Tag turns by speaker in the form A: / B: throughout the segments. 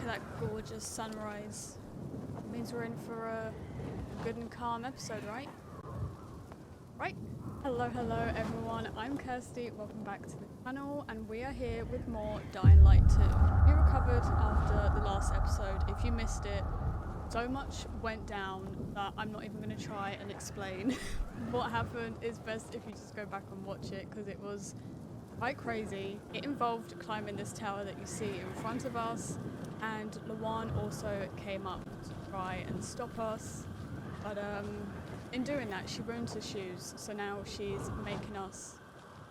A: at that gorgeous sunrise. It means we're in for a good and calm episode, right? Right. Hello, hello everyone. I'm Kirsty. Welcome back to the channel, and we are here with more Dying Light 2. We recovered after the last episode. If you missed it, so much went down that I'm not even going to try and explain what happened. It's best if you just go back and watch it, because it was quite crazy. It involved climbing this tower that you see in front of us, and Lawan also came up to try and stop us, but in doing that she ruined her shoes, so now she's making us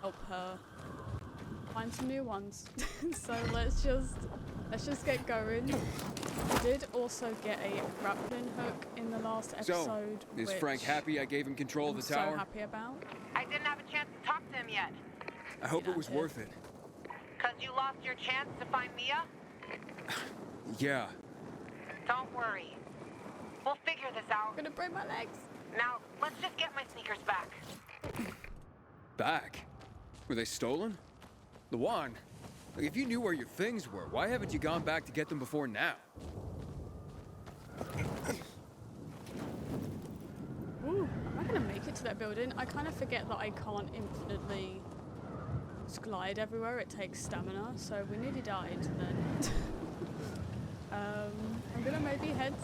A: help her find some new ones. So let's just get going. We did also get a grappling hook in the last episode.
B: So, is Frank happy I gave him control of the tower?
A: So happy about.
C: I didn't have a chance to talk to him yet.
B: I hope it was worth it.
C: 'Cause you lost your chance to find Mia?
B: Yeah.
C: Don't worry. We'll figure this out.
A: I'm gonna break my legs.
C: Now, let's just get my sneakers back.
B: Back? Were they stolen? Lawan, like, if you knew where your things were, why haven't you gone back to get them before now?
A: Ooh, am I gonna make it to that building? I kind of forget that I can't infinitely glide everywhere. It takes stamina, so we nearly died then. I'm gonna maybe head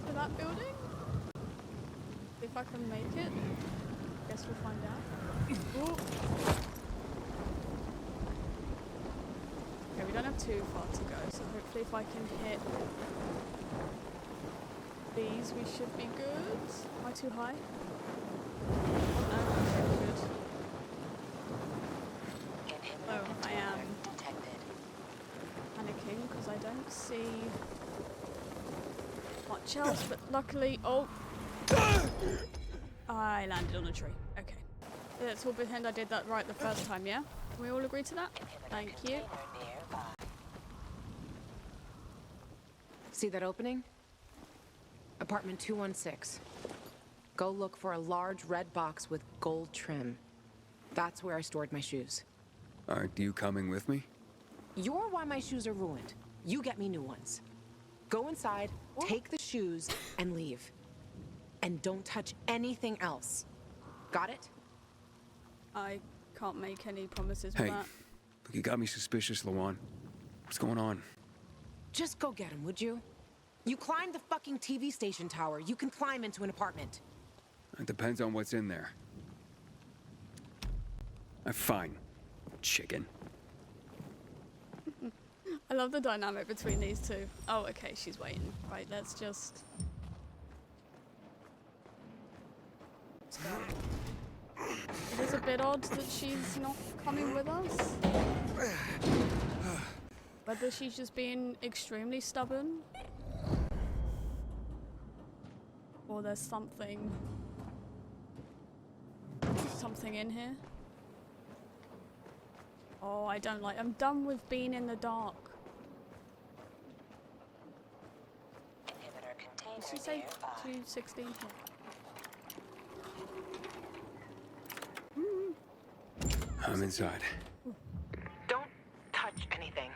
A: to that building. See if I can make it. Guess we'll find out. Ooh. Okay, we don't have too far to go, so hopefully if I can hit these, we should be good. Am I too high? Oh, no, I'm good. Oh, I am panicking because I don't see much else, but luckily, oh, I landed on a tree. Okay. Let's all pretend I did that right the first time, yeah? Can we all agree to that? Thank you.
D: See that opening? Apartment 216. Go look for a large red box with gold trim. That's where I stored my shoes.
B: Aren't you coming with me?
D: You're why my shoes are ruined. You get me new ones. Go inside, take the shoes, and leave. And don't touch anything else. Got it?
A: I can't make any promises
B: Hey,
A: with that.
B: look, you got me suspicious, Lawan. What's going on?
D: Just go get him, would you? You climbed the fucking TV station tower. You can climb into an apartment.
B: It depends on what's in there. Fine, chicken.
A: I love the dynamic between these two. Oh, okay, she's waiting. Right, let's just... Let's go. It is a bit odd that she's not coming with us. Whether she's just being extremely stubborn, or there's something in here. Oh, I don't like. I'm done with being in the dark. Did she say 216?
B: I'm inside.
C: Don't touch anything.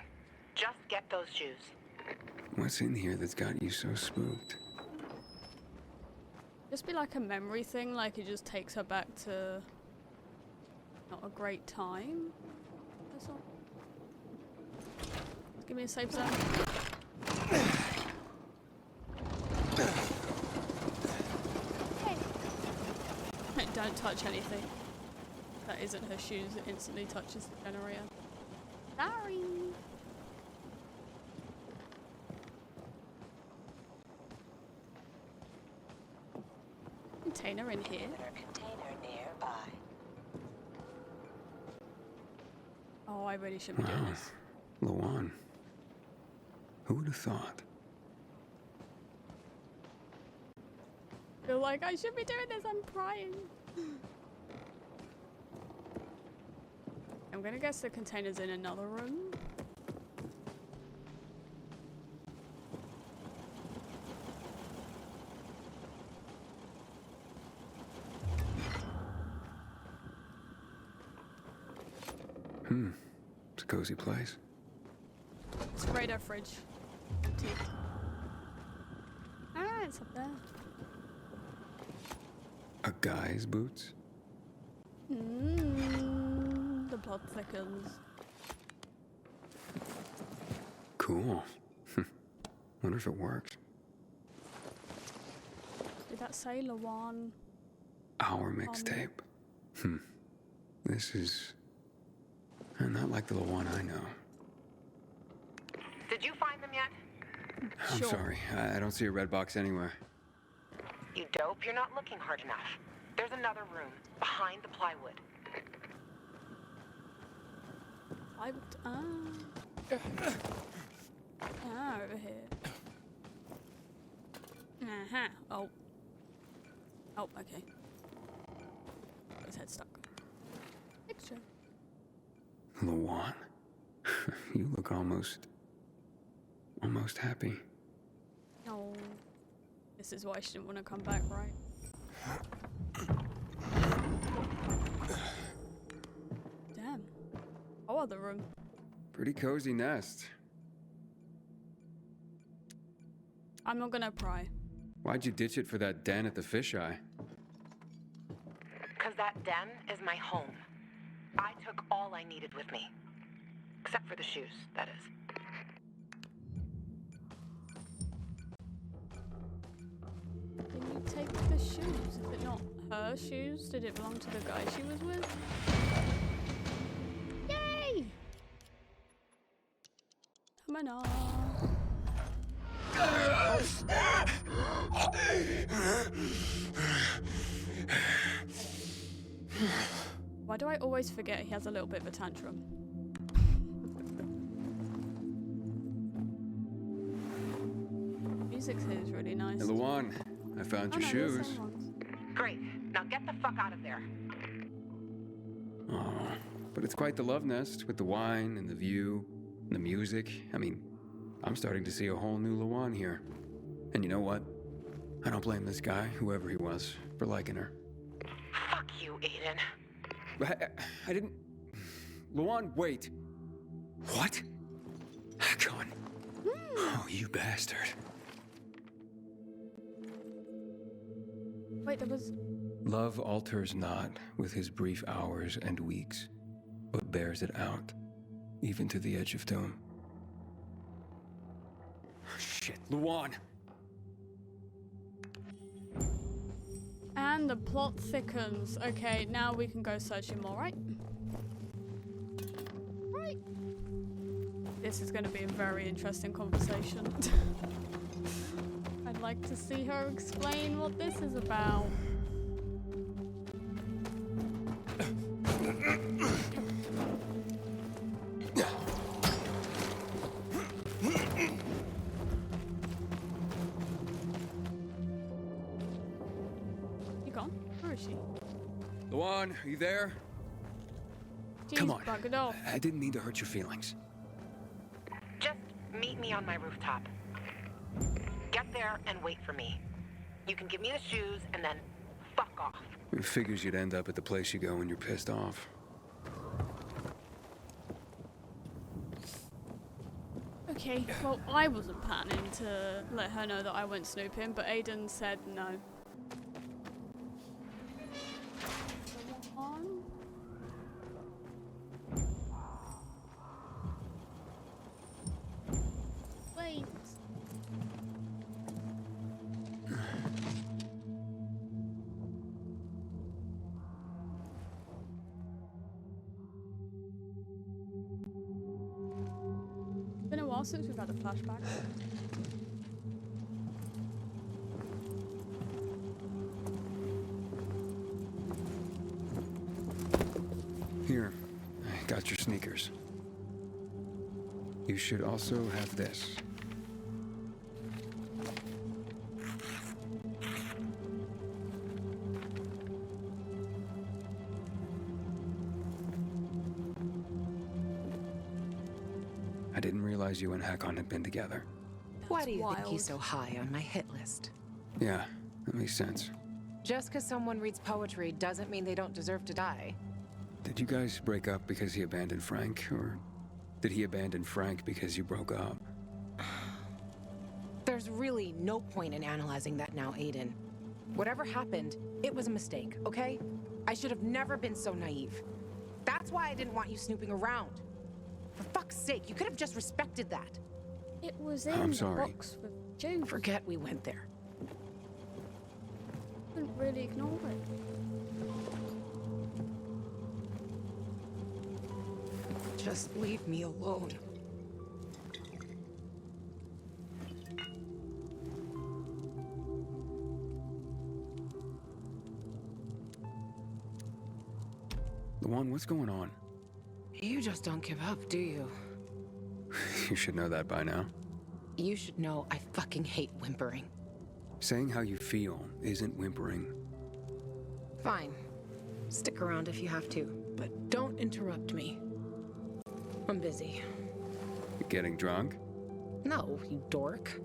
C: Just get those shoes.
B: What's in here that's got you so spooked?
A: Just be like a memory thing, like it just takes her back to not a great time. That's all. Give me a safe zone. Hey. Don't touch anything. That isn't her shoes, it instantly touches the generator. Sorry! Container in here. Oh, I really shouldn't be doing this.
B: Lawan. Who would have thought?
A: I feel like I should be doing this, I'm crying. I'm gonna guess the container's in another room.
B: It's a cozy place.
A: It's a radar fridge. Teeth. Ah, it's up there.
B: A guy's boots?
A: The plot thickens.
B: Cool. Wonder if it works.
A: Did that say Lawan?
B: Our mixtape. This is not like the one I know.
C: Did you find them yet?
B: I'm
A: Sure.
B: sorry. I don't see a red box anywhere.
C: You dope, you're not looking hard enough. There's another room, behind the plywood.
A: I would. Over here. Oh. Oh, okay. Got his head stuck. Picture.
B: Lawan, you look almost happy.
A: No. This is why she didn't want to come back, right? Damn. Oh, other room.
B: Pretty cozy nest.
A: I'm not gonna pry.
B: Why'd you ditch it for that den at the fisheye?
C: Because that den is my home. I took all I needed with me. Except for the shoes, that is.
A: Did you take the shoes? Is it not her shoes? Did it belong to the guy she was with? Yay! Come on. Why do I always forget he has a little bit of a tantrum? Music here is really nice.
B: Hey, Lawan, I found your
A: no, they're the
B: shoes.
A: same ones.
C: Great. Now get the fuck out of there.
B: Oh, but it's quite the love nest with the wine and the view and the music. I mean, I'm starting to see a whole new Lawan here. And you know what? I don't blame this guy, whoever he was, for liking her.
C: Fuck you, Aiden.
B: I didn't... Lawan, wait. What? Hakon. Oh, you bastard.
A: Wait, there was...
B: Love alters not with his brief hours and weeks, but bears it out, even to the edge of doom. Shit, Lawan!
A: And the plot thickens. Okay, now we can go searching more, right? Right. This is going to be a very interesting conversation. I'd like to see her explain what this is about. You gone? Where is she?
B: Lawan, are you there?
A: Jeez,
B: Come on.
A: buggered off.
B: I didn't mean to hurt your feelings.
C: Just meet me on my rooftop. Get there and wait for me. You can give me the shoes and then fuck off.
B: It figures you'd end up at the place you go when you're pissed off.
A: Okay, well, I wasn't planning to let her know that I went snooping, but Aiden said no. Come on. Wait. It's been a while since we've had a flashback.
B: Here, I got your sneakers. You should also have this. I didn't realize you and Hakon had been together.
D: Why do you think
A: wild.
D: he's so high on my hit list?
B: Yeah, that makes sense.
D: Just because someone reads poetry doesn't mean they don't deserve to die.
B: Did you guys break up because he abandoned Frank, or did he abandon Frank because you broke up?
D: There's really no point in analyzing that now, Aiden. Whatever happened, it was a mistake, okay? I should have never been so naive. That's why I didn't want you snooping around. For fuck's sake, you could have just respected that.
A: It was in
B: I'm
A: the
B: sorry.
A: box with June.
D: Forget we went there.
A: Couldn't really ignore it.
D: Just leave me alone.
B: Luan, what's going on?
D: You just don't give up, do you?
B: You should know that by now.
D: You should know I fucking hate whimpering.
B: Saying how you feel isn't whimpering.
D: Fine. Stick around if you have to, but don't interrupt me. I'm busy.
B: You getting drunk?
D: No, you dork.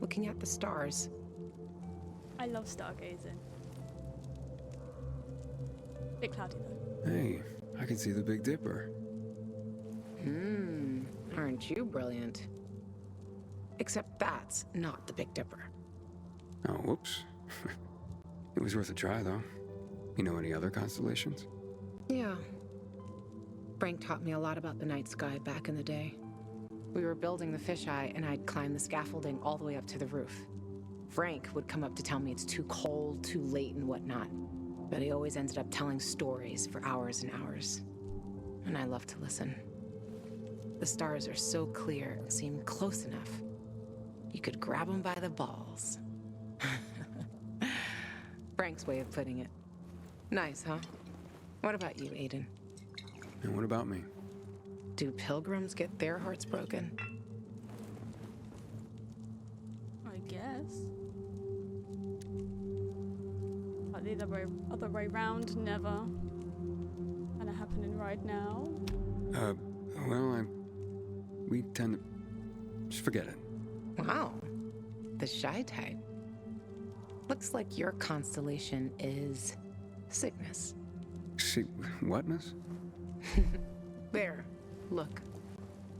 D: Looking at the stars.
A: I love stargazing. Bit cloudy though.
B: Hey, I can see the Big Dipper.
D: Aren't you brilliant? Except that's not the Big Dipper.
B: Oh, whoops. It was worth a try, though. You know any other constellations?
D: Yeah. Frank taught me a lot about the night sky back in the day. We were building the fisheye, and I'd climb the scaffolding all the way up to the roof. Frank would come up to tell me it's too cold, too late, and whatnot. But he always ended up telling stories for hours and hours. And I love to listen. The stars are so clear and seem close enough. You could grab them by the balls. Frank's way of putting it. Nice, huh? What about you, Aiden?
B: And what about me?
D: Do pilgrims get their hearts broken?
A: I guess. But the other way round, never. Kinda happening right now.
B: Well, we tend to just forget it.
D: Wow. The shy type. Looks like your constellation is sickness.
B: See, whatness?
D: There. Look.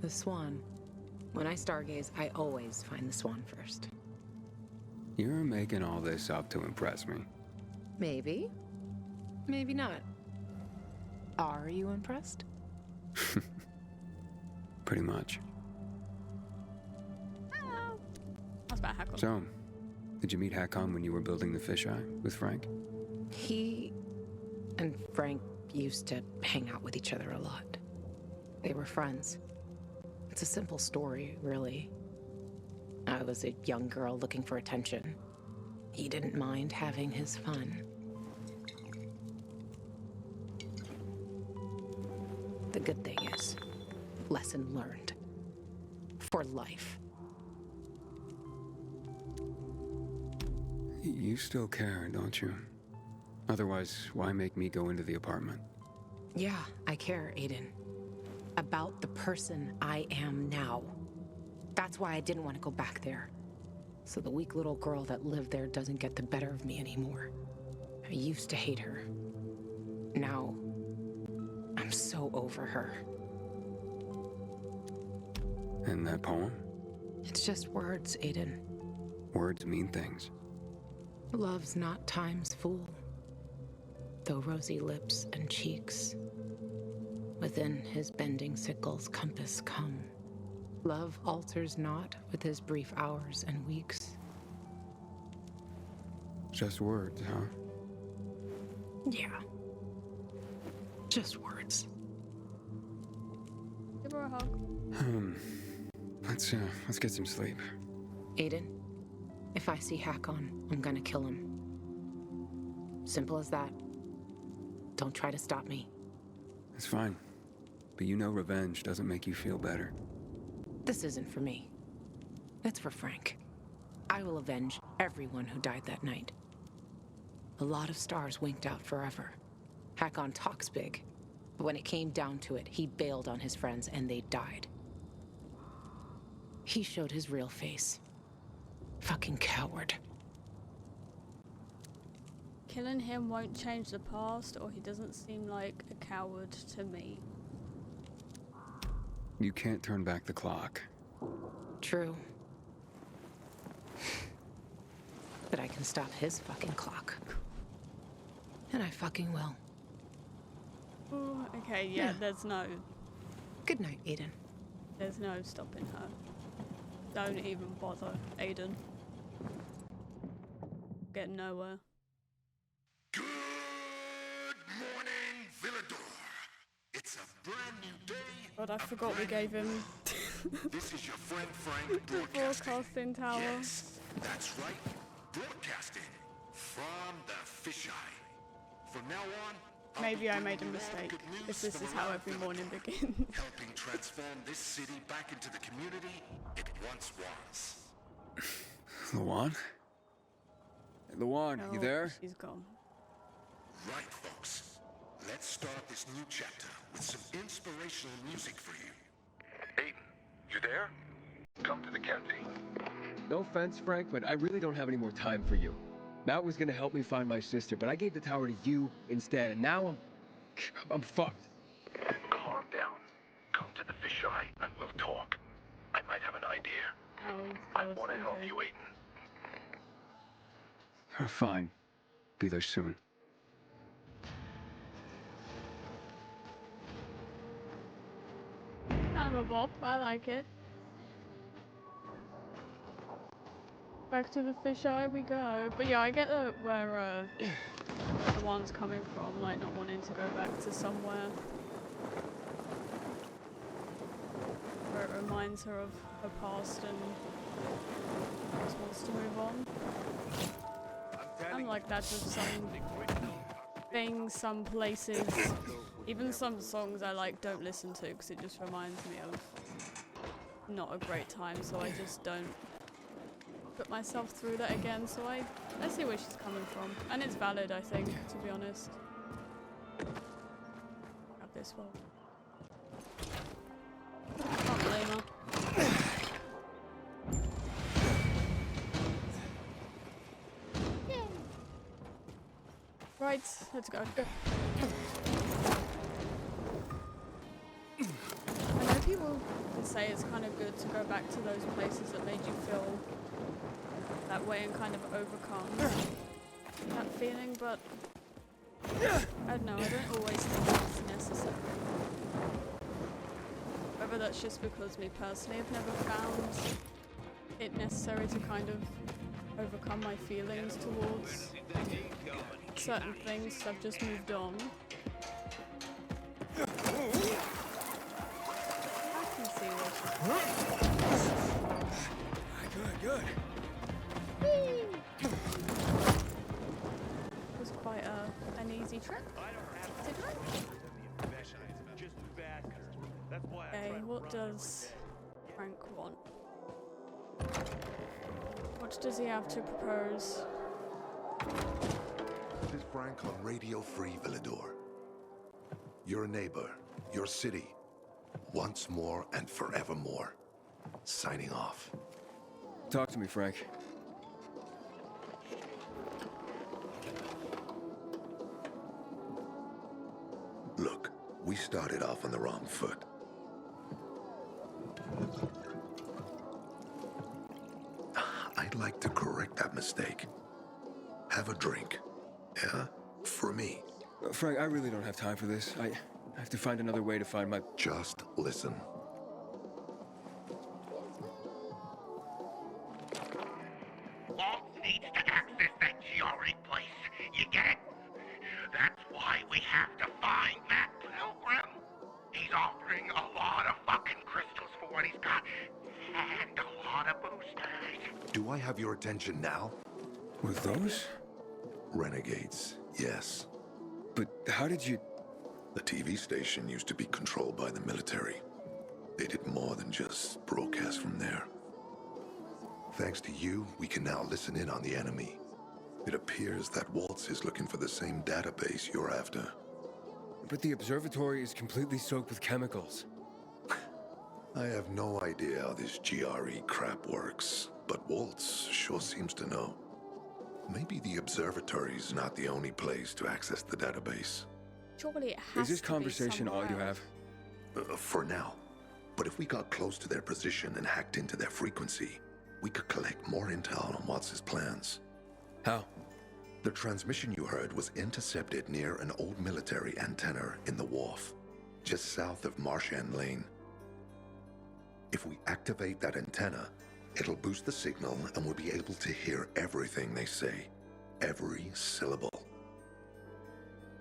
D: The swan. When I stargaze, I always find the swan first.
B: You're making all this up to impress me.
D: Maybe. Maybe not. Are you impressed?
B: Pretty much.
A: Oh. That's about Hackle.
B: So, did you meet Hakon when you were building the fisheye with Frank?
D: He and Frank used to hang out with each other a lot. They were friends. It's a simple story, really. I was a young girl looking for attention. He didn't mind having his fun. The good thing is, lesson learned. For life.
B: You still care, don't you? Otherwise, why make me go into the apartment?
D: Yeah, I care, Aiden. About the person I am now. That's why I didn't want to go back there. So the weak little girl that lived there doesn't get the better of me anymore. I used to hate her. Now, I'm so over her.
B: And that poem?
D: It's just words, Aiden.
B: Words mean things.
D: Love's not time's fool. Though rosy lips and cheeks, within his bending sickle's compass come. Love alters not with his brief hours and weeks.
B: Just words, huh?
D: Yeah. Just words.
A: Give her a hug.
B: Let's get some sleep.
D: Aiden, if I see Hakon, I'm gonna kill him. Simple as that. Don't try to stop me.
B: It's fine. But you know revenge doesn't make you feel better.
D: This isn't for me. It's for Frank. I will avenge everyone who died that night. A lot of stars winked out forever. Hakon talks big, but when it came down to it, he bailed on his friends and they died. He showed his real face. Fucking coward.
A: Killing him won't change the past, or he doesn't seem like a coward to me.
B: You can't turn back the clock.
D: True. I can stop his fucking clock. And I fucking will.
A: Ooh, okay, yeah,
D: Yeah. Good night, Aiden.
A: there's no stopping her. Don't even bother, Aiden. Get nowhere.
E: Good morning, Villador. It's a brand new day.
A: God, I forgot we gave him
E: This is your friend Frank
A: the
E: broadcasting.
A: broadcasting tower.
E: Yes, that's right. Broadcasting from the fisheye. From now on, I'll
A: Maybe
E: be
A: I
E: bringing
A: made a
E: you all
A: mistake,
E: good news
A: if this
E: from
A: is how
E: around
A: every
E: Villador,
A: morning begins.
E: helping transform this city back into the community it once was.
B: Luan? Luan, you
A: Oh,
B: there?
A: she's gone.
E: Right, folks. Let's start this new chapter with some inspirational music for you. Aiden, you there? Come to the canteen.
F: No offense, Frank, but I really don't have any more time for you. Matt was gonna help me find my sister, but I gave the tower to you instead, and now I'm fucked.
E: Calm down. Come to the fisheye and we'll talk. I might have an idea. I want to help you, Aiden.
B: Fine. Be there soon.
A: Kind of a bop, I like it. Back to the fisheye we go. But yeah, I get where the one's coming from, like not wanting to go back to somewhere where it reminds her of her past and just wants to move on. I'm like that with some things, some places, even some songs I like don't listen to because it just reminds me of not a great time, so I just don't put myself through that again. So I see where she's coming from, and it's valid, I think, to be honest. Grab this one. Can't blame her. Right, let's go. I know people say it's kind of good to go back to those places that made you feel that way and kind of overcome that feeling, but I don't know, I don't always think it's necessary. Whether that's just because me personally have never found it necessary to kind of overcome my feelings towards certain things, I've just moved on. I can see what
B: Good.
A: it was quite an easy trip. Didn't it? Okay, what does Frank want? What does he have to propose?
E: This is Frank on Radio Free Villador. Your neighbor, your city, once more and forevermore. Signing off.
B: Talk to me, Frank.
E: Look, we started off on the wrong foot. I'd like to correct that mistake. Have a drink. Yeah? For me.
B: Frank, I really don't have time for this. I have to find another way to find my...
E: Just listen.
G: Walt needs to access that GRE place. You get it? That's why we have to find Matt Pilgrim. He's offering a lot of fucking crystals for what he's got. And a lot of boosters.
E: Do I have your attention now?
B: With those?
E: Renegades, yes.
B: But how did you...
E: The TV station used to be controlled by the military. They did more than just broadcast from there. Thanks to you, we can now listen in on the enemy. It appears that Waltz is looking for the same database you're after.
B: But the observatory is completely soaked with chemicals.
E: I have no idea how this GRE crap works, but Waltz sure seems to know. Maybe the observatory's not the only place to access the database.
A: Surely it has
B: Is this
A: to be
B: conversation all you
A: somewhere
B: have?
E: For now. But if we got close to their position and hacked into their frequency, we could collect more intel on Watts' plans.
B: How?
E: The transmission you heard was intercepted near an old military antenna in the wharf, just south of Marchand Lane. If we activate that antenna, it'll boost the signal and we'll be able to hear everything they say, every syllable.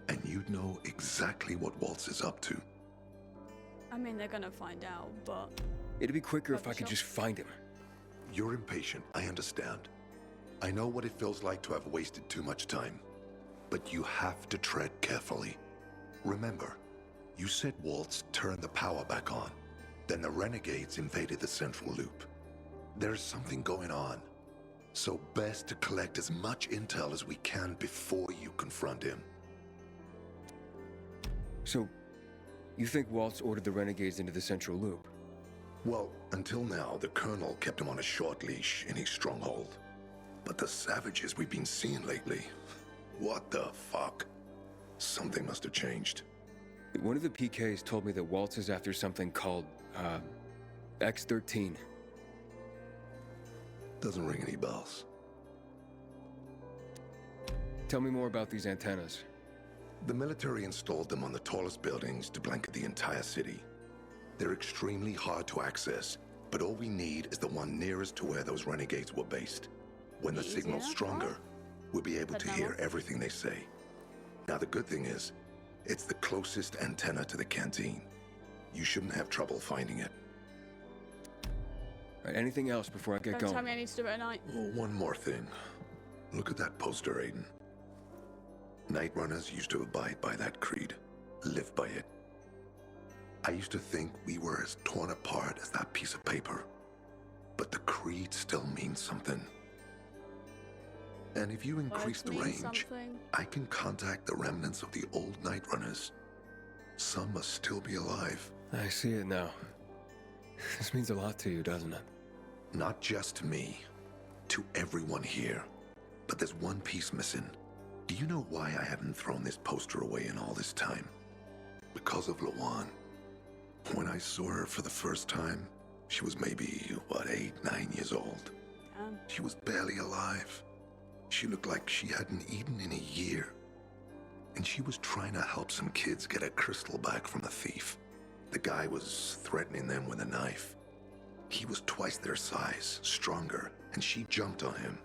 E: And you'd know exactly what Waltz is up to.
A: I mean, they're gonna find out, but...
B: It'd be quicker if I
A: Probably
B: could
A: so.
B: just find him.
E: You're impatient, I understand. I know what it feels like to have wasted too much time. But you have to tread carefully. Remember, you said Waltz turned the power back on. Then the renegades invaded the central loop. There's something going on. So best to collect as much intel as we can before you confront him.
B: So, you think Waltz ordered the renegades into the central loop?
E: Well, until now, the Colonel kept him on a short leash in his stronghold. But the savages we've been seeing lately, what the fuck? Something must have changed.
B: One of the PKs told me that Waltz is after something called, X-13.
E: Doesn't ring any bells.
B: Tell me more about these antennas.
E: The military installed them on the tallest buildings to blanket the entire city. They're extremely hard to access, but all we need is the one nearest to where those renegades were based. When the
A: Easy
E: signal's
A: enough,
E: stronger,
A: right?
E: we'll be able
A: But
E: to
A: now
E: hear
A: what?
E: everything they say. Now the good thing is, it's the closest antenna to the canteen. You shouldn't have trouble finding it.
B: All right, anything else before I get
A: Don't
B: going?
A: tell me I need to do it at night.
E: Oh, one more thing. Look at that poster, Aiden. Night Runners used to abide by that creed, live by it. I used to think we were as torn apart as that piece of paper. But the creed still means something. And if you increase the
A: Means
E: range,
A: something.
E: I can contact the remnants of the old Night Runners. Some must still be alive.
B: I see it now. This means a lot to you, doesn't it?
E: Not just to me, to everyone here. But there's one piece missing. Do you know why I haven't thrown this poster away in all this time? Because of Lawan. When I saw her for the first time, she was maybe, 8, 9 years old. She was barely alive. She looked like she hadn't eaten in a year. And she was trying to help some kids get a crystal back from the thief. The guy was threatening them with a knife. He was twice their size, stronger, and she jumped on him,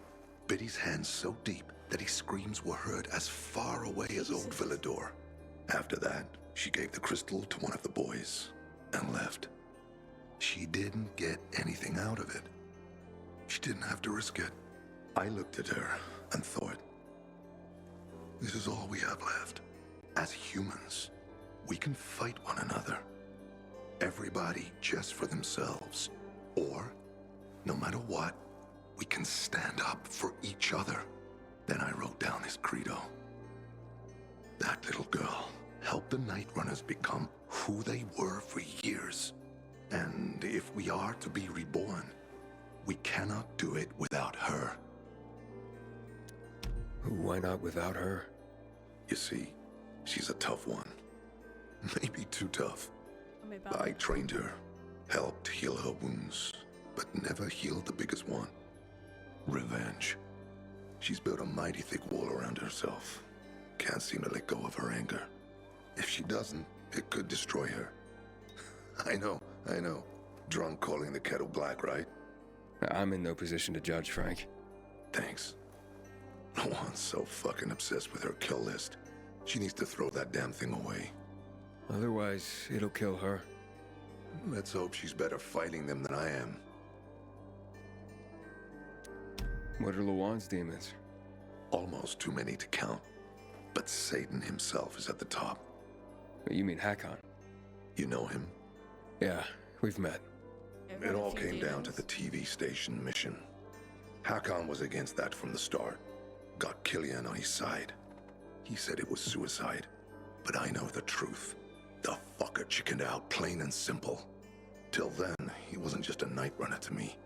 E: bit his hand so deep that his screams were heard as far away as Old Villador. After that, she gave the crystal to one of the boys and left. She didn't get anything out of it. She didn't have to risk it. I looked at her and thought, this is all we have left. As humans, we can fight one another. Everybody just for themselves. Or, no matter what, we can stand up for each other. Then I wrote down this credo. That little girl helped the Night Runners become who they were for years. And if we are to be reborn, we cannot do it without her.
B: Why not without her?
E: You see, she's a tough one. Maybe too tough.
A: Tell me about
E: I
A: it.
E: trained her, helped heal her wounds, but never healed the biggest one. Revenge. She's built a mighty thick wall around herself. Can't seem to let go of her anger. If she doesn't, it could destroy her. I know. Drunk calling the kettle black, right?
B: I'm in no position to judge, Frank.
E: Thanks. Lawan's so fucking obsessed with her kill list. She needs to throw that damn thing away.
B: Otherwise, it'll kill her.
E: Let's hope she's better fighting them than I am.
B: What are Lawan's demons?
E: Almost too many to count. But Satan himself is at the top.
B: You mean Hakon?
E: You know him?
B: Yeah, we've met.
A: I've
E: It
A: got a
E: all
A: few
E: came down to
A: demons.
E: the TV station mission. Hakon was against that from the start. Got Killian on his side. He said it was suicide. But I know the truth. The fucker chickened out, plain and simple. Till then, he wasn't just a Night Runner to me.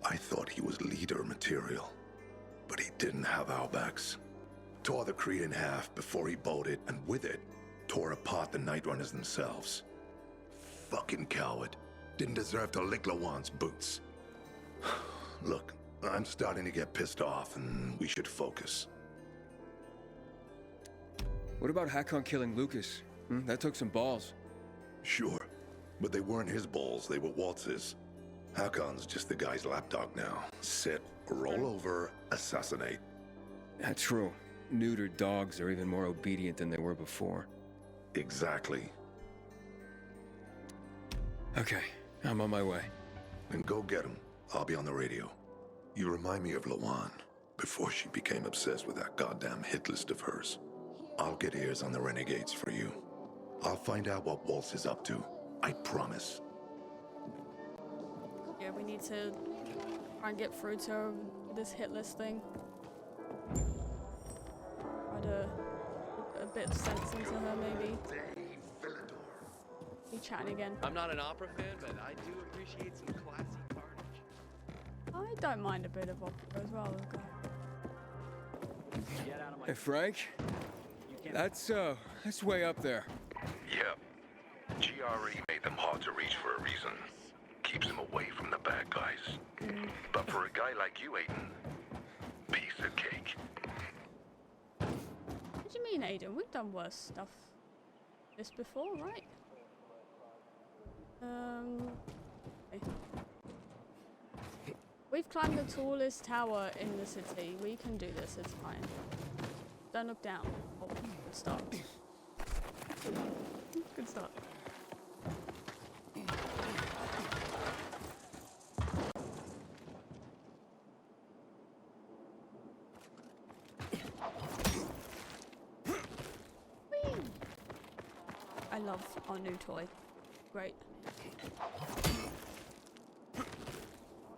E: I thought he was leader material. But he didn't have our backs. Tore the Creed in half before he bolted, and with it, tore apart the Night Runners themselves. Fucking coward. Didn't deserve to lick Lawan's boots. Look, I'm starting to get pissed off, and we should focus.
B: What about Hakon killing Lucas? That took some balls.
E: Sure, but they weren't his balls, they were Waltz's. Hakon's just the guy's lapdog now. Sit, roll over, assassinate.
B: That's true. Neutered dogs are even more obedient than they were before.
E: Exactly.
B: Okay, I'm on my way.
E: Then go get him. I'll be on the radio. You remind me of Lawan, before she became obsessed with that goddamn hit list of hers. I'll get ears on the renegades for you. I'll find out what Waltz is up to. I promise.
A: Yeah, we need to try and get through to this hit list thing. Try to put a bit of sense into her, maybe. Be chatting again.
H: I'm not an opera fan, but I do appreciate some classy carnage.
A: I don't mind a bit of opera as well. Okay.
H: Get out of my
B: Hey, Frank? That's way up there.
E: Yep. GRE made them hard to reach for a reason. Keeps them away from the bad guys. But for a guy like you, Aiden, piece of cake.
A: What do you mean, Aiden? We've done worse stuff this before, right? Okay. We've climbed the tallest tower in the city. We can do this, it's fine. Don't look down. Oh, good start. Good start. Whee! I love our new toy. Great.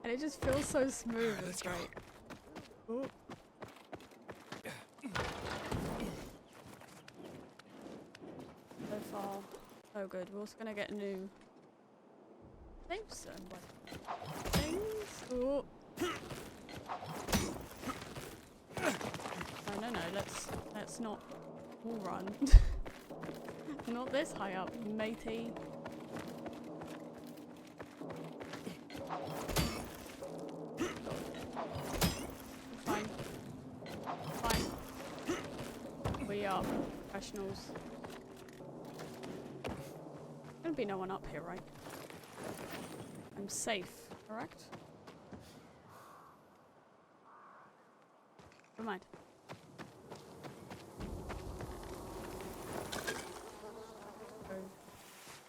A: And it just feels so smooth, it's great. Ooh. So far, so good. We're also gonna get new things and things. Ooh. No, let's not all run. Not this high up, matey. Fine. Fine. We are professionals. There'll be no one up here, right? I'm safe, correct? Never mind.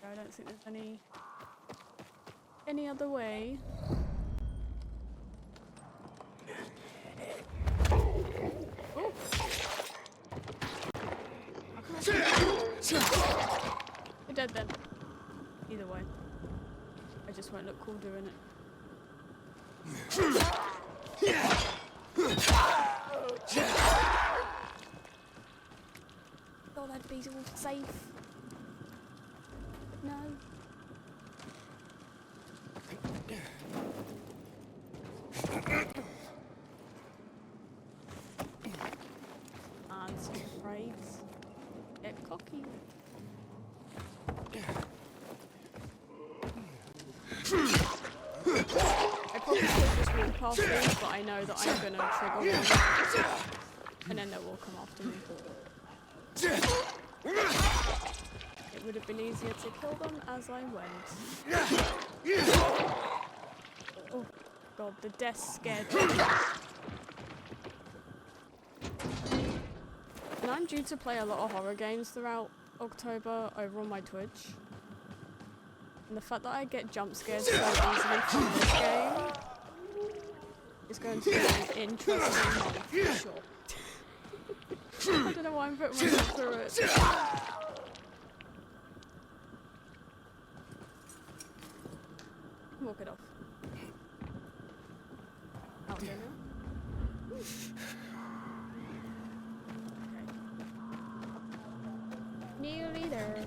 A: I don't think there's any other way. Oh. You're dead then. Either way. I just won't look cool doing it. Thought that'd be all safe. No. Answer phrase. Get cocky. I probably could just walk past these, but I know that I'm gonna trigger one. And then they will come after me. It would have been easier to kill them as I went. Oh god, the death scared me. And I'm due to play a lot of horror games throughout October over on my Twitch. And the fact that I get jump scares so easily from this game is going to be an interesting month for sure. I don't know why I'm putting myself through it. Walk it off. Out there now. Okay. Nearly there.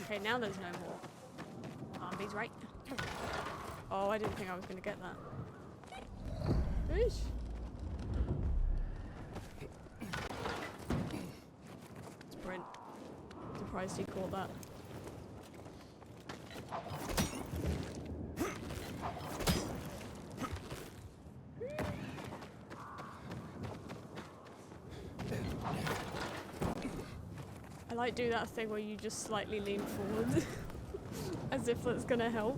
A: Okay, now there's no more. Zombies, right? Oh, I didn't think I was going to get that. Eesh. Sprint. Surprised he caught that. might do that thing where you just slightly lean forward. As if that's gonna help.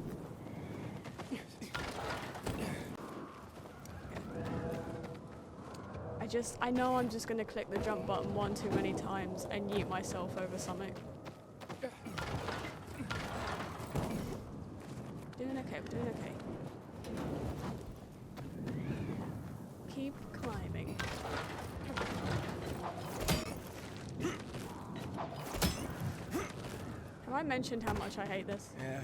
A: I know I'm just gonna click the jump button one too many times and yeet myself over something. Doing okay, we're doing okay. Keep climbing. Have I mentioned how much I hate this?
H: Yeah.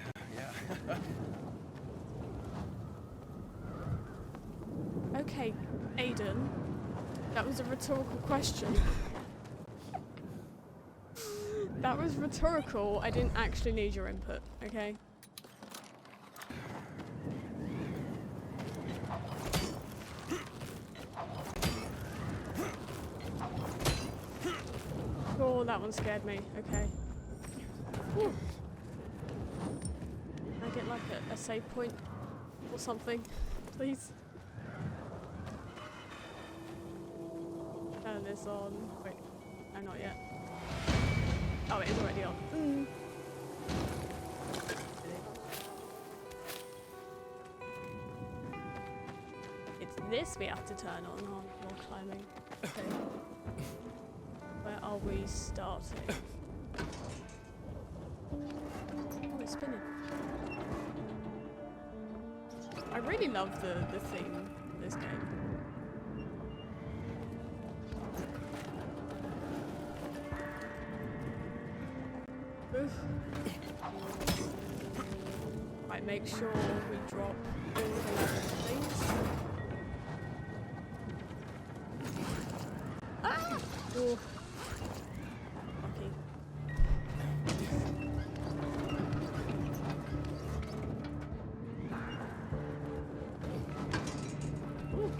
A: Okay, Aiden. That was a rhetorical question. That was rhetorical. I didn't actually need your input, okay? Oh, that one scared me. Okay. Whew. Can I get like a save point or something, please? Turn this on. Wait, no, not yet. Oh, it is already on. It's this we have to turn on while climbing. Okay. Where are we starting? Oh, it's spinning. I really love the theme of this game. Oof. Right, make sure we drop all the levels, please. Ah! Oh. Okay. Ooh.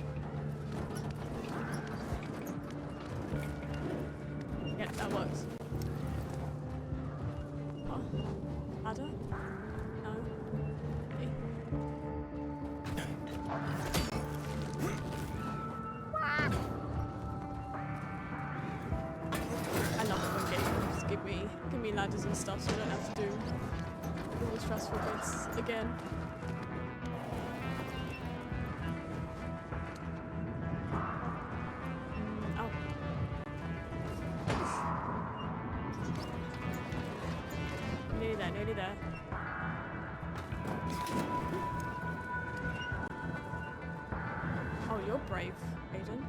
A: Yep, that works. Ladder? No. Okay. I love it when games give me ladders and stuff so I don't have to do all the stressful bits again. Oh. Nearly there, nearly there. Oh, you're brave, Aiden.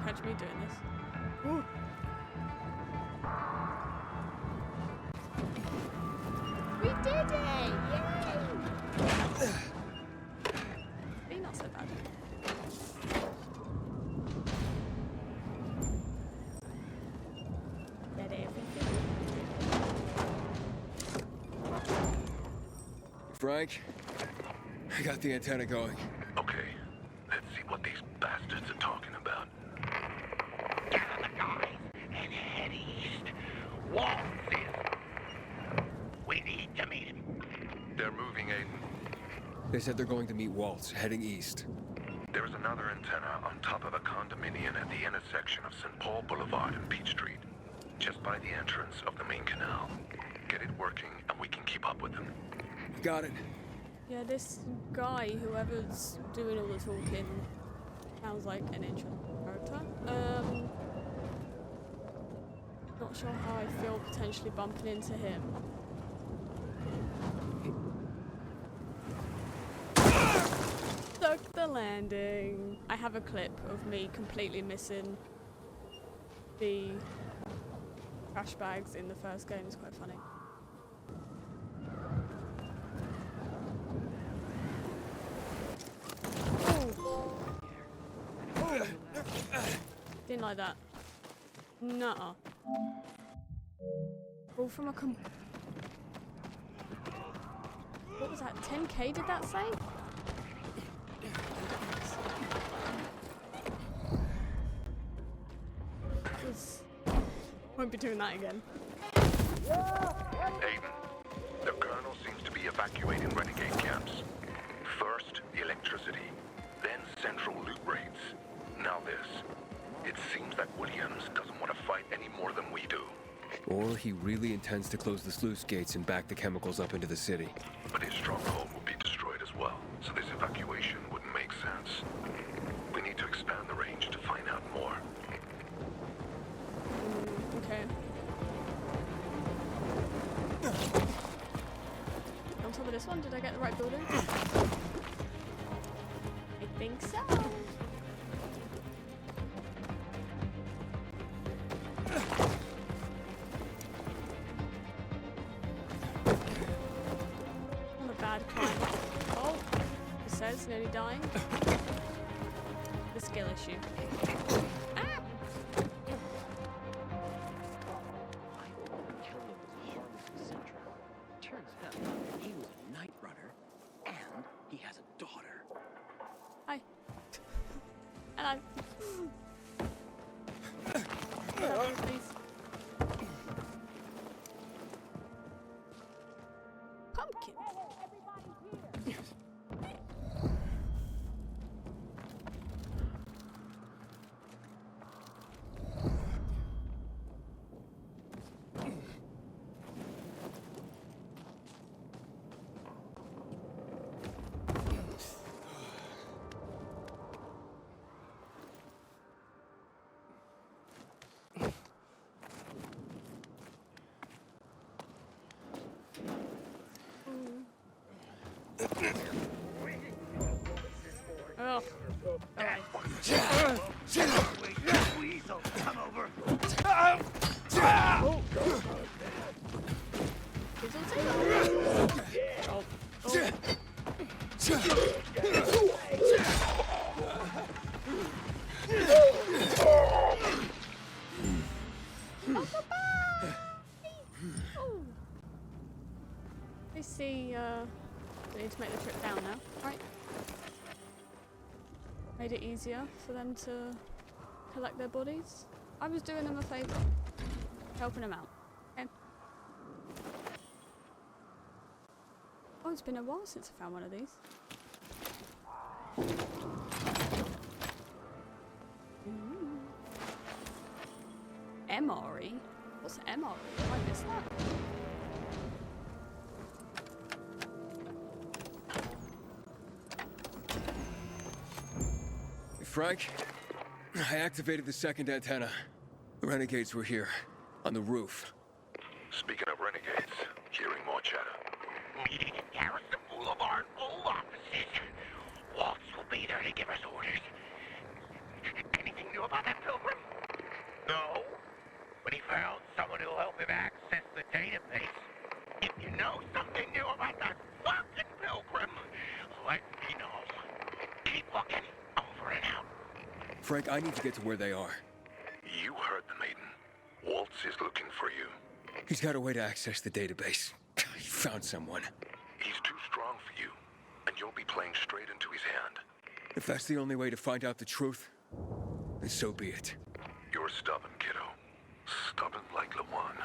A: Catch me doing this. Ooh. We did it! Yay! Be not so bad. Get everything.
F: Frank, I got the antenna going.
E: Okay, let's see what these bastards are talking about.
G: Gather the guys and head east. Waltz is. We need to meet him.
E: They're moving, Aiden.
F: They said they're going to meet Waltz, heading east.
E: There is another antenna on top of a condominium at the intersection of St. Paul Boulevard and Peach Street, just by the entrance of the main canal. Get it working, and we can keep up with them.
F: Got it.
A: Yeah, this guy, whoever's doing all the talking, sounds like an interesting character. Not sure how I feel potentially bumping into him. Stuck the landing. I have a clip of me completely missing the trash bags in the first game. It's quite funny. Didn't like that. Nuh-uh. All from a what was that? 10k did that say? Won't be doing that again.
E: Aiden, the colonel seems to be evacuating renegade camps. First, the electricity, then central loot raids. Now this. It seems that Williams doesn't want to fight any more than we do.
B: Or he really intends to close the sluice gates and back the chemicals up into the city.
E: But his stronghold will be destroyed as well, so this evacuation wouldn't make sense. We need to expand the range to find out more.
A: Okay. On top of this one, did I get the right building? I think so. Not a bad climb. Oh, it says nearly dying. The skill issue. Ah!
H: Turns out he was a night runner, and he has a daughter.
A: Hi. Hello. Hello, please. Pumpkin. Oh. Alright.
G: Weasel, come over.
A: Weasel tail. Oh. Oh. Oh. I see, we need to make the trip down now, right? Made it easier for them to collect their bodies. I was doing them a favour. Helping them out. Okay. Oh, it's been a while since I found one of these. MRE? What's MRE? Have I missed that?
B: Frank, I activated the second antenna. The renegades were here, on the roof.
E: Speaking of renegades, hearing more chatter.
G: Meeting at Garrison Boulevard, old offices. Waltz will be there to give us orders. Anything new about that pilgrim? No. But he found someone who'll help him access the database. If you know something new about that fucking pilgrim, let me know. Keep looking. Over and out.
B: Frank, I need to get to where they are.
E: You heard the maiden. Waltz is looking for you.
B: He's got a way to access the database. He found someone.
E: He's too strong for you, and you'll be playing straight into his hand.
B: If that's the only way to find out the truth, then so be it.
E: You're stubborn, kiddo. Stubborn like Lawan.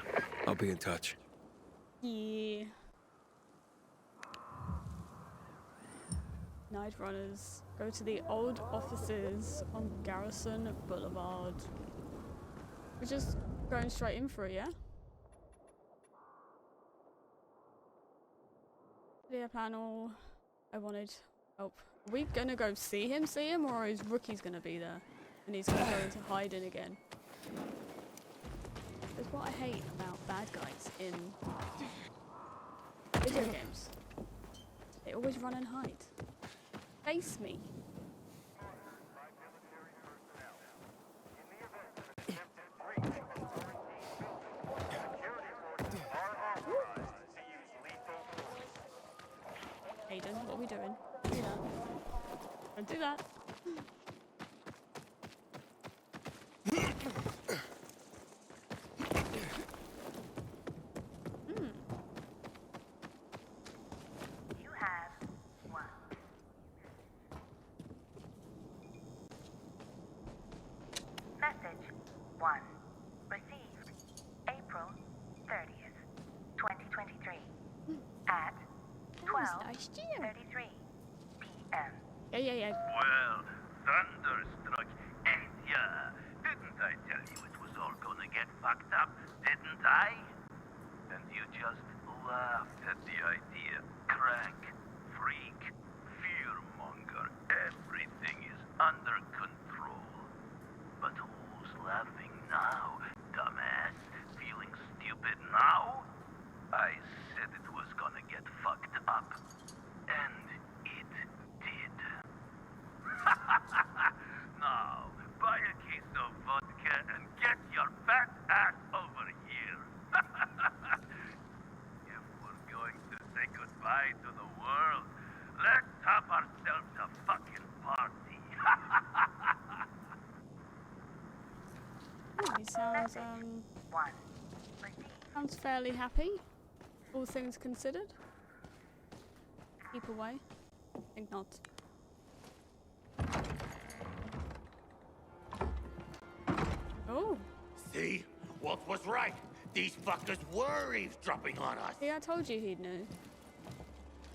B: I'll be in touch.
A: Yeah. Night runners. Go to the old offices on Garrison Boulevard. We're just going straight in for it, yeah? Video panel. I wanted help. Are we gonna go see him, or is Rookie's gonna be there? And he's gonna go into hiding again. That's what I hate about bad guys in video games. They always run and hide. Face me. Aiden, what are we doing? Don't do that. Don't do that.
I: You have one. Message 1. Received April 30th, 2023 at
A: That was nice, Jim.
I: 12:33 p.m.
A: Yeah.
G: Well, thunderstruck, ain't ya? The get fucked up, didn't I? And you just laughed at the idea. Crank, freak, fearmonger, everything is under control. But who's laughing now, dumbass? Feeling stupid now? I said it was gonna get fucked up. And it did. Now, buy a case of vodka and get your fat ass over here. If we're going to say goodbye to the world, let's have ourselves a fucking party.
A: He sounds
I: One. Receive.
A: sounds fairly happy, all things considered. Keep away. I think not. Oh,
G: See? Walt was right. These fuckers were eavesdropping on us.
A: yeah, I told you he knew.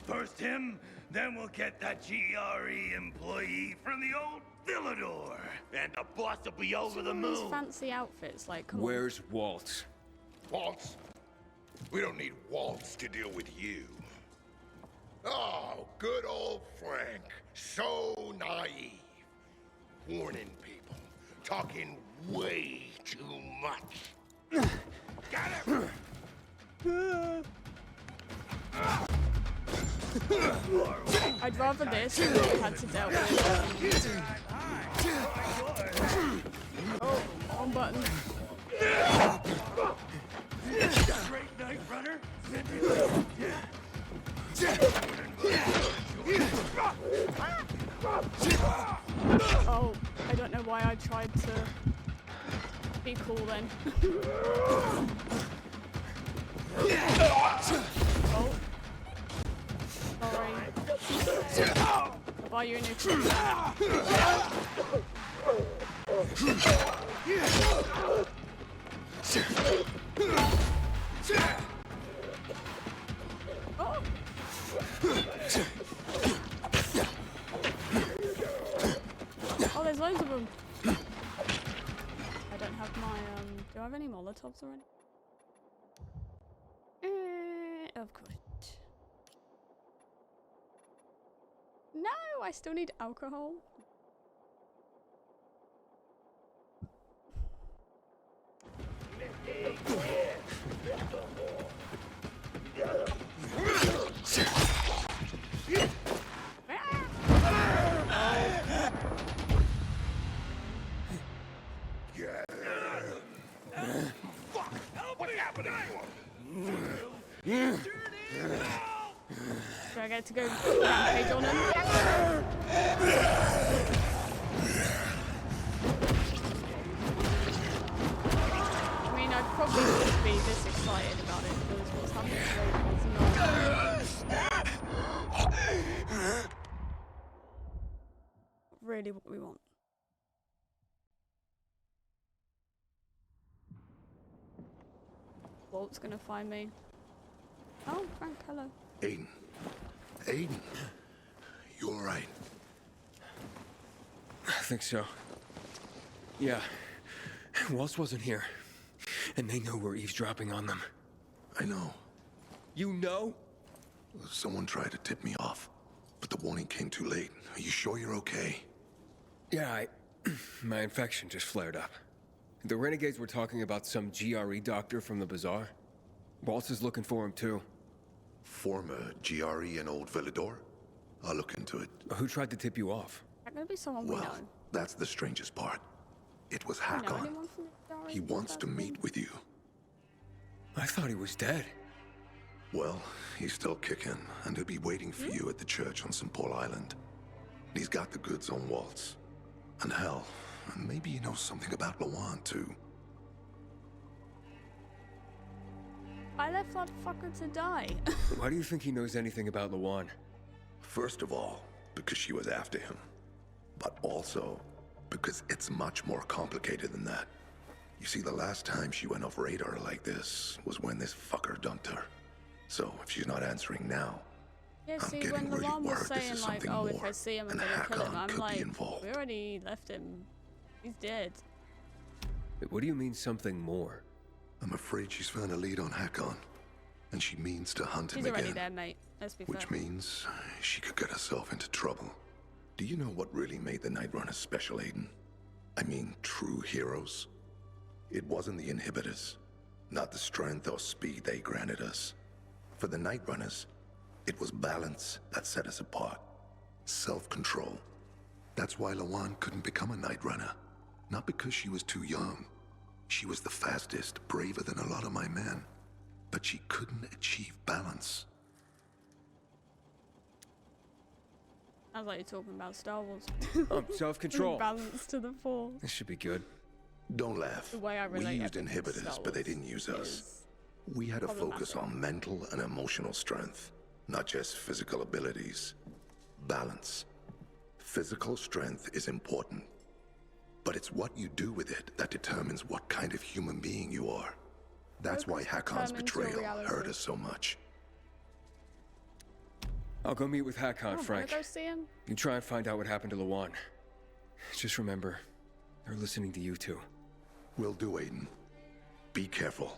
G: First him, then we'll get that GRE employee from the old Villador. And the boss will be over the
A: All these
G: moon.
A: fancy outfits, like, come
B: Where's Walt?
E: Waltz? We don't need Waltz to deal with you. Oh, good old Frank. So naive. Warning people. Talking way too much. Got him!
A: on. I'd rather this than what we had to deal with. Oh, wrong button.
G: Great night, runner.
A: Oh, I don't know why I tried to be cool then. Oh. Sorry. I'll buy you a new car. Oh. Oh, there's loads of them. I don't have my, do I have any Molotovs already? Of course. No, I still need alcohol.
G: What's happening?
A: Do I get to go rampage on him? I mean, I probably wouldn't be this excited about it because what's happening is not really what we want. Walt's gonna find me. Oh, Frank, hello.
E: Aiden. Aiden. You alright?
B: I think so. Yeah. Walt wasn't here. And they know we're eavesdropping on them.
E: I know.
B: You know?
E: Someone tried to tip me off, but the warning came too late. Are you sure you're okay?
B: Yeah, my infection just flared up. The renegades were talking about some GRE doctor from the bazaar. Waltz is looking for him too.
E: Former GRE in Old Villador? I'll look into it.
B: Who tried to tip you off?
A: That gonna be someone we know.
E: Well, that's the strangest part. It was
A: Do you know
E: Hakon.
A: anyone from the Dari
E: He wants to meet with you.
B: I thought he was dead.
E: Well, he's still kicking, and he'll be waiting for you at the church on St. Paul Island. He's got the goods on Waltz. And hell, maybe he knows something about Lawan, too.
A: I left that fucker to die.
B: Why do you think he knows anything about Lawan?
E: First of all, because she was after him. But also, because it's much more complicated than that. You see, the last time she went off radar like this was when this fucker dumped her. So, if she's not answering now,
A: Yeah,
E: I'm
A: see,
E: getting
A: when
E: really
A: Lawan was
E: worried this
A: saying,
E: is
A: like,
E: something
A: oh, if
E: more,
A: I see him, I'm
E: and
A: gonna kill him,
E: Hakon
A: I'm
E: could be
A: like,
E: involved.
A: we already left him. He's dead.
B: Wait, what do you mean something more?
E: I'm afraid she's found a lead on Hakon, and she means to hunt him
A: She's already
E: again.
A: there, mate. Let's be fair.
E: Which means she could get herself into trouble. Do you know what really made the Night Runners special, Aiden? I mean, true heroes? It wasn't the inhibitors, not the strength or speed they granted us. For the Night Runners, it was balance that set us apart. Self-control. That's why Lawan couldn't become a Night Runner. Not because she was too young. She was the fastest, braver than a lot of my men. But she couldn't achieve balance.
A: Sounds like you're talking about Star Wars.
B: Self-control.
A: Balance to the Force.
B: This should be good.
E: Don't laugh.
A: The way I relate
E: We used
A: everything to Star
E: inhibitors, but they
A: Wars
E: didn't use us.
A: is
E: We had to focus
A: problematic.
E: on mental and emotional strength, not just physical abilities. Balance. Physical strength is important, but it's what you do with it that determines what kind of human being you are. That's why
A: Focus
E: Hakon's
A: determines your
E: betrayal
A: reality.
E: hurt us so much.
B: I'll go meet with Hakon,
A: Oh,
B: Frank.
A: wanna go see him?
B: You try and find out what happened to Lawan. Just remember, they're listening to you too.
E: Will do, Aiden. Be careful.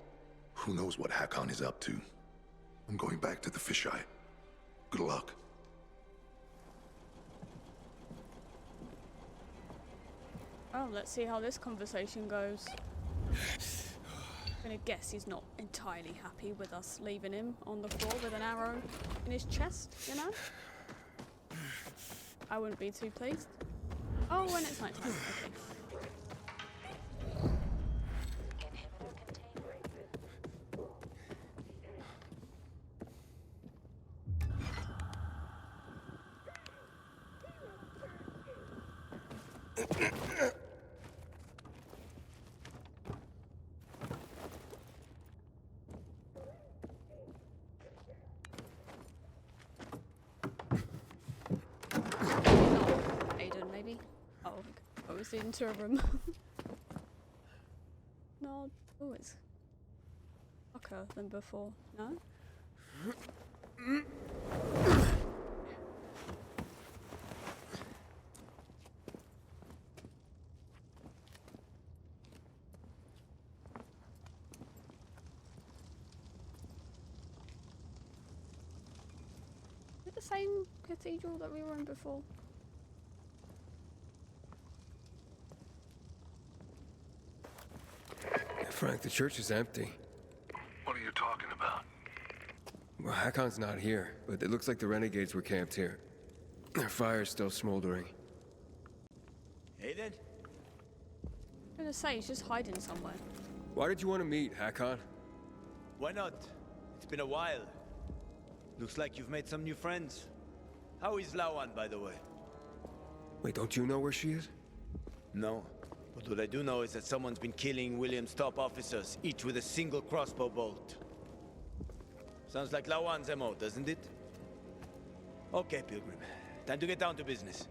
E: Who knows what Hakon is up to? I'm going back to the fisheye. Good luck.
A: Oh, let's see how this conversation goes. I'm gonna guess he's not entirely happy with us leaving him on the floor with an arrow in his chest, you know? I wouldn't be too pleased. Oh, when it's nighttime. Okay. Aiden, maybe? Oh, I was into a room. No, oh, it's darker than before. No? Is it the same cathedral that we were in before?
B: Frank, the church is empty.
E: What are you talking about?
B: Well, Hakon's not here, but it looks like the renegades were camped here. Their fire's still smoldering.
H: Aiden?
A: I'm gonna say he's just hiding somewhere.
B: Why did you want to meet, Hakon?
H: Why not? It's been a while. Looks like you've made some new friends. How is Lawan, by the way?
B: Wait, don't you know where she is?
H: No. But what I do know is that someone's been killing William's top officers, each with a single crossbow bolt. Sounds like Lawan's MO, doesn't it? Okay, Pilgrim. Time to get down to business.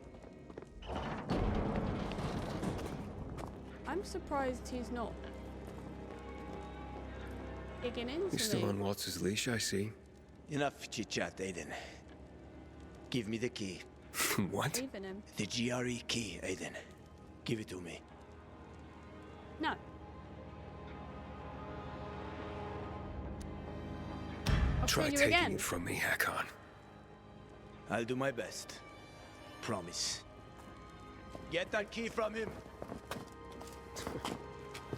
A: I'm surprised he's not digging into
B: He's still
A: me.
B: on Waltz's leash, I see.
H: Enough chit-chat, Aiden. Give me the key.
B: What?
A: Leaving him.
H: The GRE key, Aiden. Give it to me.
A: No. I'll
B: Try
A: see you
B: taking
A: again.
B: it from me, Hakon.
H: I'll do my best. Promise. Get that key from him.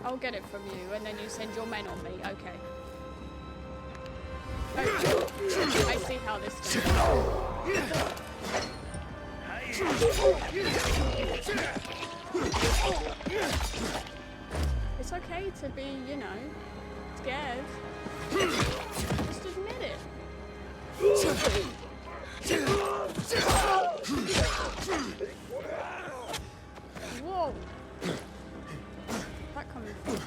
A: I'll get it from you, and then you send your men on me. Okay. Oh, I see how this goes. It's okay to be, you know, scared. Just admit it. Whoa. Where's that coming from?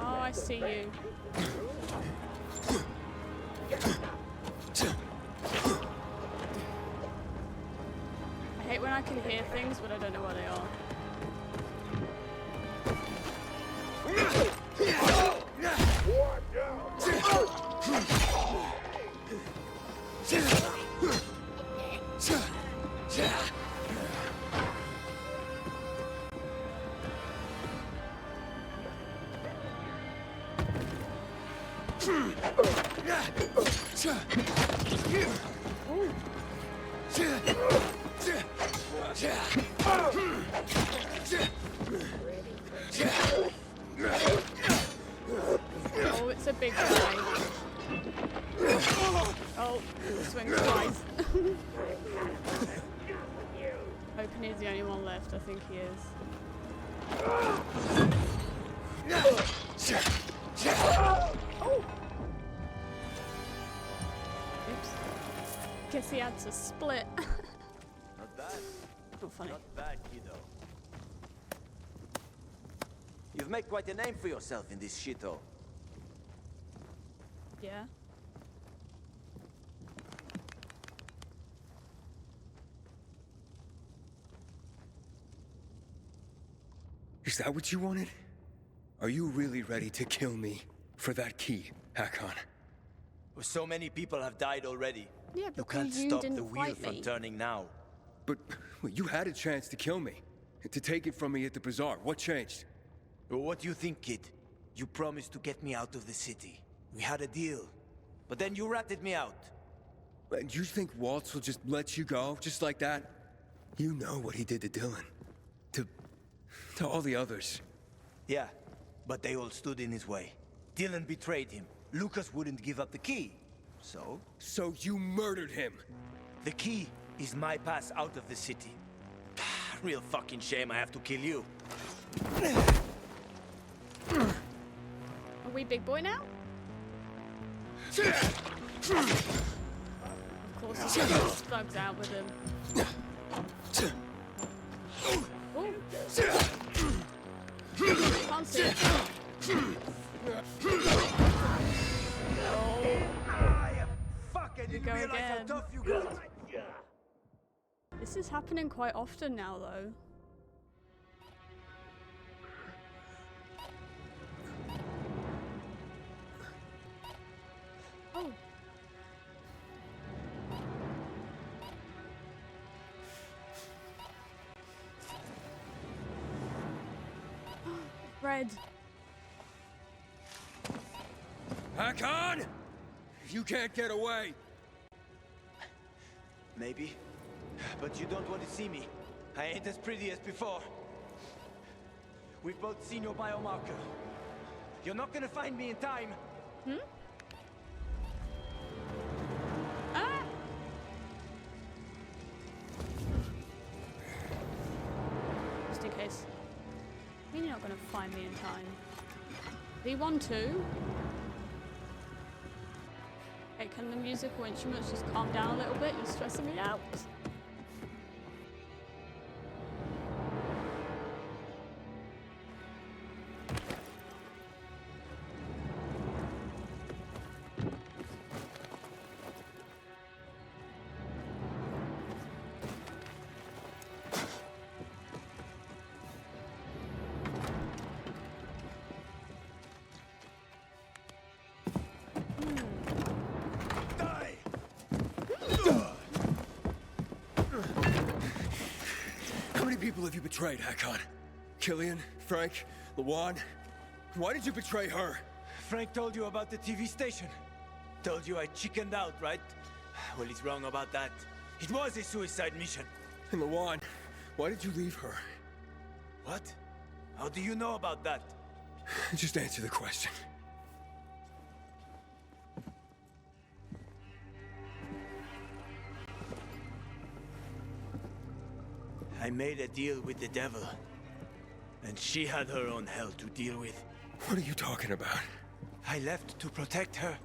A: Oh, I see you. I hate when I can hear things, but I don't know what they are. Oh, it's a big guy. Oh, swings twice. Hoping he's the only one left. I think he is. Oh. Oops. Guess he had to split.
H: Not bad.
A: Not funny.
H: Not bad, kiddo. You've made quite a name for yourself in this shithole.
A: Yeah.
B: Is that what you wanted? Are you really ready to kill me for that key, Hakon?
H: Well, so many people have died already.
A: Yeah,
H: You
A: because
H: can't
A: you
H: stop
A: didn't
H: the wheel
A: fight
H: from
A: me.
H: turning now.
B: But well, you had a chance to kill me, to take it from me at the bazaar. What changed?
H: Well, what do you think, kid? You promised to get me out of the city. We had a deal. But then you ratted me out.
B: And you think Waltz will just let you go, just like that? You know what he did to Dylan. To all the others.
H: Yeah, but they all stood in his way. Dylan betrayed him. Lucas wouldn't give up the key. So?
B: So you murdered him!
H: The key is my pass out of the city. Real fucking shame I have to kill you.
A: Are we big boy now? Of course, he slugs out with him. Oh. Can't see it.
H: Fuck, I didn't
A: go
H: realize
A: again.
H: how tough you got.
A: This is happening quite often now, though. Oh. Red.
B: Hakon! You can't get away!
H: Maybe. But you don't want to see me. I ain't as pretty as before. We've both seen your biomarker. You're not gonna find me in time.
A: Ah! Just in case. You're not going to find me in time. V1-2. Okay, can the musical instruments just calm down a little bit? You're stressing me out.
B: How many people have you betrayed, Hakon? Killian? Frank? Lawan? Why did you betray her?
H: Frank told you about the TV station. Told you I chickened out, right? Well, he's wrong about that. It was a suicide mission.
B: And Lawan, why did you leave her?
H: What? How do you know about that?
B: Just answer the question.
H: I made a deal with the devil. And she had her own hell to deal with.
B: What are you talking about?
H: I left to protect her.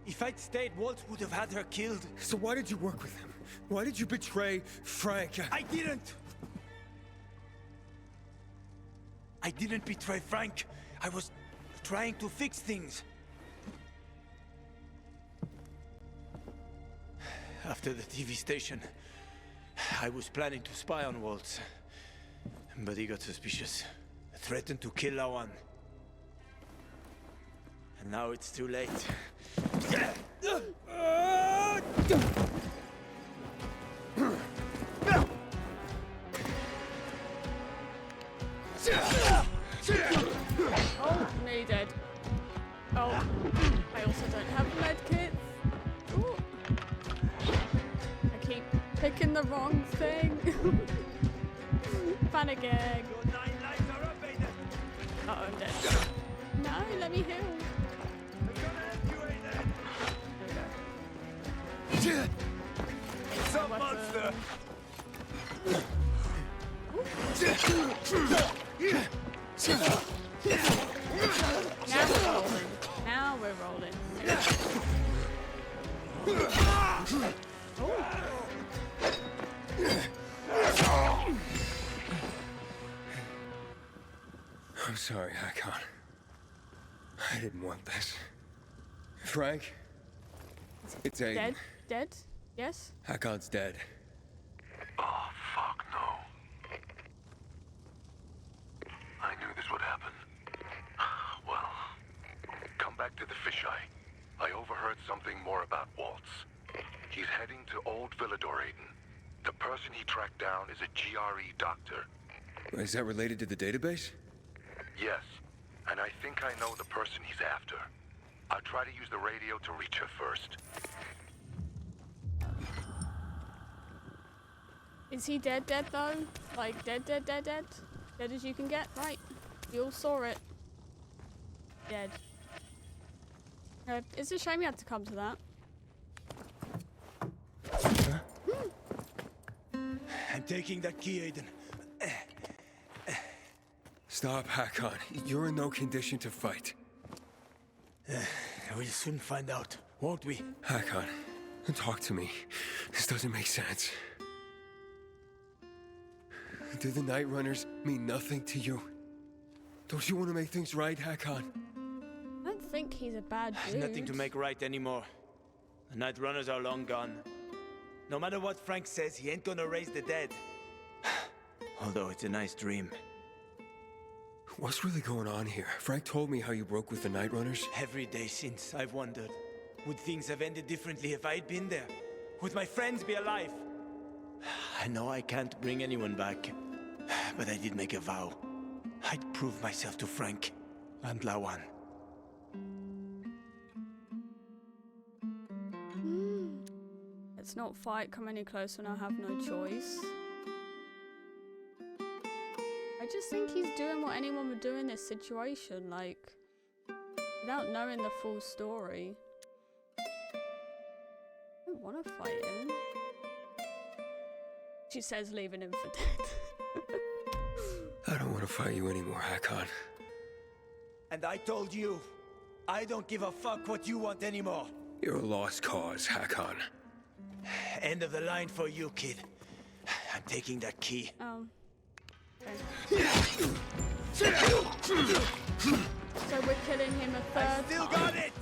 H: If I'd stayed, Walt would have had her killed.
B: So why did you work with him? Why did you betray Frank?
H: I didn't! I didn't betray Frank. I was trying to fix things. After the TV station, I was planning to spy on Waltz. But he got suspicious. Threatened to kill Lawan. And now it's too late.
A: Oh, nearly dead. Oh, I also don't have medkits. Ooh. I keep picking the wrong thing. Panic egg. Uh-oh, I'm dead. No, let me heal. There we go.
E: Some monster!
A: Now we're rolling.
B: I'm sorry, Hakon. I didn't want this. Frank? It's Aiden.
A: Dead? Dead? Yes?
B: Hakon's dead.
E: Oh, fuck no. I knew this would happen. Well, come back to the fisheye. I overheard something more about Waltz. He's heading to Old Villador, Aiden. The person he tracked down is a GRE doctor.
B: Is that related to the database?
E: Yes, and I think I know the person he's after. I'll try to use the radio to reach her first.
A: Is he dead though? Like dead? Dead as you can get? Right. You all saw it. Dead. It's a shame you had to come to that.
H: I'm taking that key, Aiden.
B: Stop, Hakon. You're in no condition to fight.
H: We'll soon find out, won't we?
B: Hakon, talk to me. This doesn't make sense. Do the Night Runners mean nothing to you? Don't you want to make things right, Hakon?
A: I don't think he's a bad dude.
H: There's nothing to make right anymore. The Night Runners are long gone. No matter what Frank says, he ain't gonna raise the dead. Although it's a nice dream.
B: What's really going on here? Frank told me how you broke with the Night Runners.
H: Every day since, I've wondered, would things have ended differently if I'd been there? Would my friends be alive? I know I can't bring anyone back, but I did make a vow. I'd prove myself to Frank and Lawan.
A: Let's not fight, come any closer and I have no choice. I just think he's doing what anyone would do in this situation, like, without knowing the full story. I don't want to fight him. She says leaving him for dead.
B: I don't want to fight you anymore, Hakon.
H: And I told you, I don't give a fuck what you want anymore.
B: You're a lost cause, Hakon.
H: End of the line for you, kid. I'm taking that key.
A: Okay. So we're killing him a third
H: Still
A: time.
H: got it!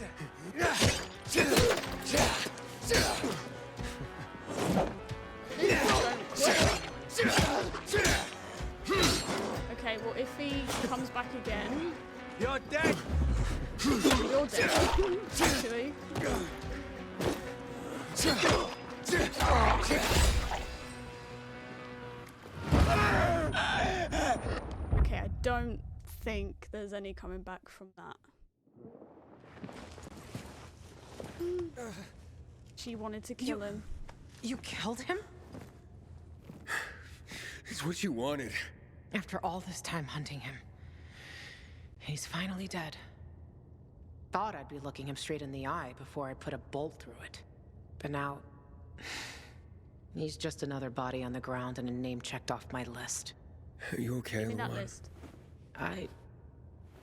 A: Okay, well if he comes back again...
H: You're dead!
A: You're dead, actually. Okay, I don't think there's any coming back from that. She wanted to kill him.
D: You killed him?
B: It's what you wanted.
D: After all this time hunting him. He's finally dead. Thought I'd be looking him straight in the eye before I put a bolt through it. But now... he's just another body on the ground and a name checked off my list.
B: Are you okay,
A: Give me that
B: Lawan?
A: list.
D: I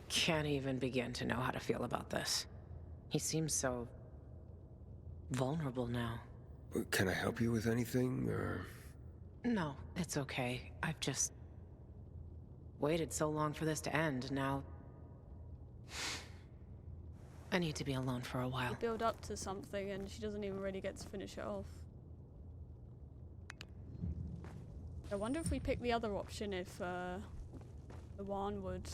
D: can't even begin to know how to feel about this. He seems so... vulnerable now.
B: Can I help you with anything, or...?
D: No, it's okay. I've just... waited so long for this to end, now... I need to be alone for a while.
A: You build up to something and she doesn't even really get to finish it off. I wonder if we pick the other option if the one would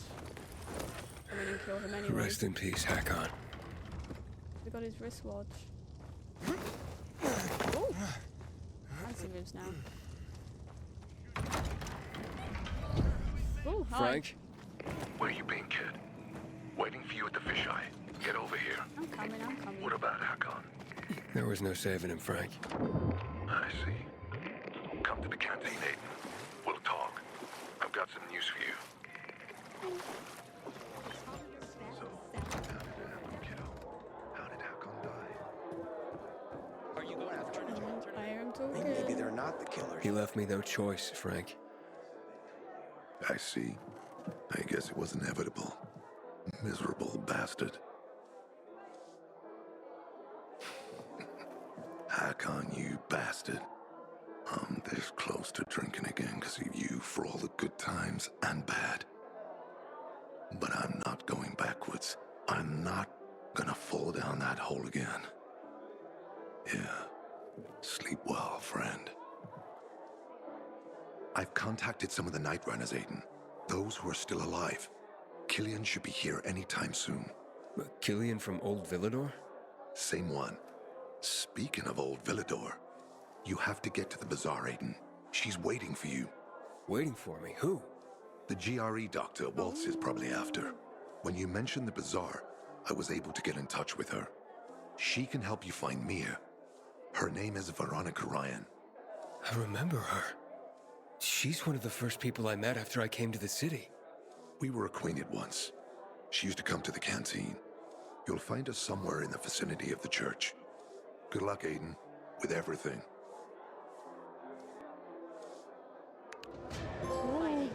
A: come in and kill him anyway.
B: Rest in peace, Hakon.
A: We got his wristwatch. Oh! Fancy moves now. Oh, hi.
B: Frank?
E: Where you been, kid? Waiting for you at the fisheye. Get over here.
A: I'm coming, I'm coming.
E: What about Hakon?
B: There was no saving him, Frank.
E: I see. Come to the canteen, Aiden. We'll talk. I've got some news for you. So, kiddo, how did Hakon die?
H: Are you going after him?
A: I hear him talking.
H: Maybe they're not the killers.
B: He left me no choice, Frank.
E: I see. I guess it was inevitable. Miserable bastard. Hakon, you bastard. I'm this close to drinking again because of you for all the good times and bad. But I'm not going backwards. I'm not gonna fall down that hole again. Yeah. Sleep well, friend. I've contacted some of the Night Runners, Aiden. Those who are still alive. Killian should be here anytime soon.
B: Killian from Old Villador?
E: Same one. Speaking of Old Villador, you have to get to the bazaar, Aiden. She's waiting for you.
B: Waiting for me? Who?
E: The GRE doctor Waltz is probably after. When you mentioned the bazaar, I was able to get in touch with her. She can help you find Mia. Her name is Veronica Ryan.
B: I remember her. She's one of the first people I met after I came to the city.
E: We were acquainted once. She used to come to the canteen. You'll find her somewhere in the vicinity of the church. Good luck, Aiden, with everything.
A: Ooh.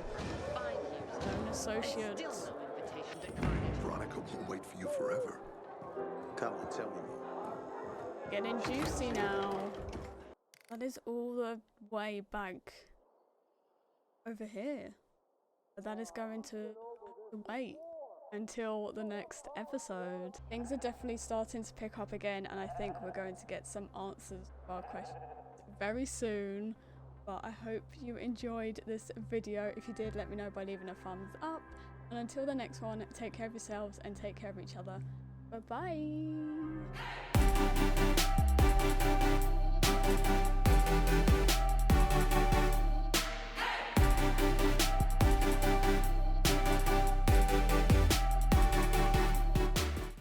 A: Known associates.
E: Veronica won't wait for you forever.
H: Come on, tell me more.
A: Getting juicy now. That is all the way back over here. But that is going to wait until the next episode. Things are definitely starting to pick up again, and I think we're going to get some answers to our questions very soon. But I hope you enjoyed this video. If you did, let me know by leaving a thumbs up. And until the next one, take care of yourselves and take care of each other. Bye bye.